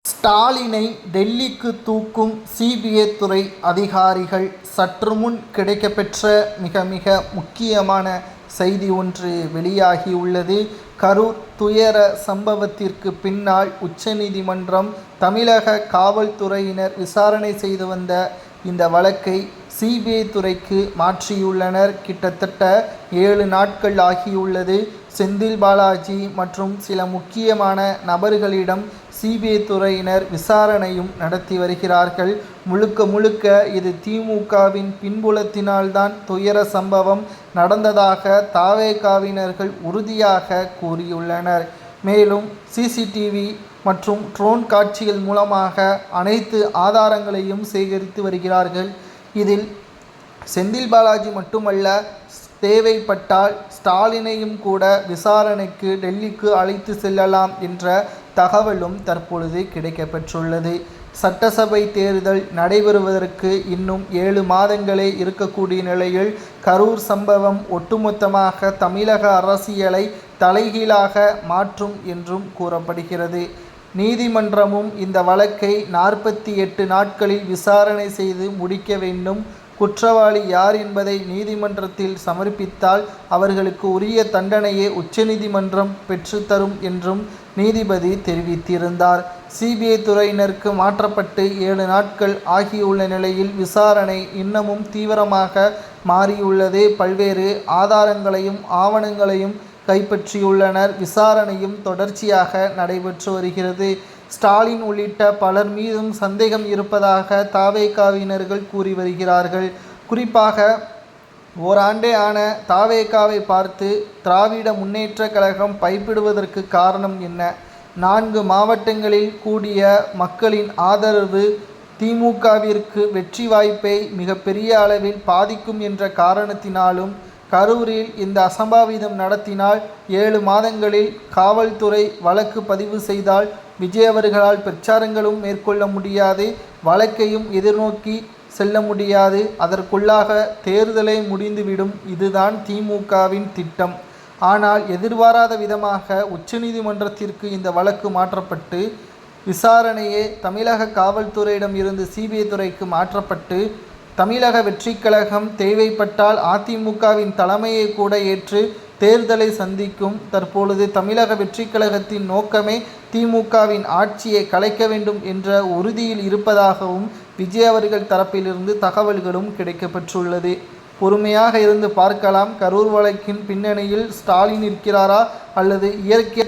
ஸ்டாலினை டெல்லிக்கு தூக்கும் சிபிஐ துறை அதிகாரிகள். சற்று முன் கிடைக்கப்பெற்ற மிக முக்கியமான செய்தி ஒன்று வெளியாகியுள்ளது. கரூர் துயர சம்பவத்திற்கு பின்னால் உச்சநீதிமன்றம் தமிழக காவல்துறையினர் விசாரணை செய்து வந்த இந்த வழக்கை சிபிஐ துறைக்கு மாற்றியுள்ளனர். கிட்டத்தட்ட 7 நாட்கள் ஆகியுள்ளது. செந்தில் பாலாஜி மற்றும் சில முக்கியமான நபர்களிடம் சிபிஐ துறையினர் விசாரணையும் நடத்தி வருகிறார்கள். முழுக்க இது திமுகவின் பின்புலத்தினால்தான் துயர சம்பவம் நடந்ததாக தாவேகாவினர்கள் உறுதியாக கூறியுள்ளனர். மேலும் சிசிடிவி மற்றும் ட்ரோன் காட்சிகள் மூலமாக அனைத்து ஆதாரங்களையும் சேகரித்து வருகிறார்கள். இதில் செந்தில் பாலாஜி மட்டுமல்ல, தேவைப்பட்டால் ஸ்டாலினையும் கூட விசாரணைக்கு டெல்லிக்கு அழைத்து செல்லலாம் என்ற தகவலும் தற்பொழுது கிடைக்கப்பெற்றுள்ளது. சட்டசபை தேர்தல் நடைபெறுவதற்கு இன்னும் 7 மாதங்களே இருக்கக்கூடிய நிலையில் கரூர் சம்பவம் ஒட்டுமொத்தமாக தமிழக அரசியலை தலைகீழாக மாற்றும் என்றும் கூறப்படுகிறது. நீதிமன்றமும் இந்த வழக்கை 48 நாட்களில் விசாரணை செய்து முடிக்க வேண்டும். குற்றவாளி யார் என்பதை நீதிமன்றத்தில் சமர்ப்பித்தால் அவர்களுக்கு உரிய தண்டனையை உச்சநீதிமன்றம் பெற்றுத்தரும் என்றும் நீதிபதி தெரிவித்திருந்தார். சிபிஐ துறையினருக்கு மாற்றப்பட்டு 7 நாட்கள் ஆகியுள்ள நிலையில் விசாரணை இன்னமும் தீவிரமாக மாறியுள்ளது. பல்வேறு ஆதாரங்களையும் ஆவணங்களையும் கைப்பற்றியுள்ளனர். விசாரணையும் தொடர்ச்சியாக நடைபெற்று வருகிறது. ஸ்டாலின் உள்ளிட்ட பலர் மீதும் சந்தேகம் இருப்பதாக தாவேகாவினர்கள் கூறி வருகிறார்கள். குறிப்பாக ஓராண்டே ஆன தாவேகாவை பார்த்து திராவிட முன்னேற்ற கழகம் பயப்படுவதற்கு காரணம் என்ன? 4 மாவட்டங்களில் கூடிய மக்களின் ஆதரவு திமுகவிற்கு வெற்றி வாய்ப்பை மிகப்பெரிய அளவில் பாதிக்கும் என்ற காரணத்தினாலும் கரூரில் இந்த அசம்பாவிதம் நடத்தினால் 7 மாதங்களில் காவல்துறை வழக்கு பதிவு செய்தால் விஜய் அவர்களால் பிரச்சாரங்களும் மேற்கொள்ள முடியாது, வழக்கையும் எதிர்நோக்கி செல்ல முடியாது. அதற்குள்ளாக தேர்தலே முடிந்துவிடும். இதுதான் திமுகவின் திட்டம். ஆனால் எதிர்பாராத விதமாக உச்சநீதிமன்றத்திற்கு இந்த வழக்கு மாற்றப்பட்டு விசாரணையே தமிழக காவல்துறையிடம் இருந்து சிபிஐ துறைக்கு மாற்றப்பட்டு தமிழக வெற்றிக் கழகம் தேவைப்பட்டால் அதிமுகவின் தலைமையை கூட ஏற்று தேர்தலை சந்திக்கும். தற்பொழுது தமிழக வெற்றிக் கழகத்தின் நோக்கமே திமுகவின் ஆட்சியை கலைக்க வேண்டும் என்ற உறுதியில் இருப்பதாகவும் விஜய் அவர்கள் தரப்பிலிருந்து தகவல்களும் கிடைக்கப்பெற்றுள்ளது. பொறுமையாக இருந்து பார்க்கலாம். கரூர் வழக்கின் பின்னணியில் ஸ்டாலின் இருக்கிறாரா அல்லது இயற்கை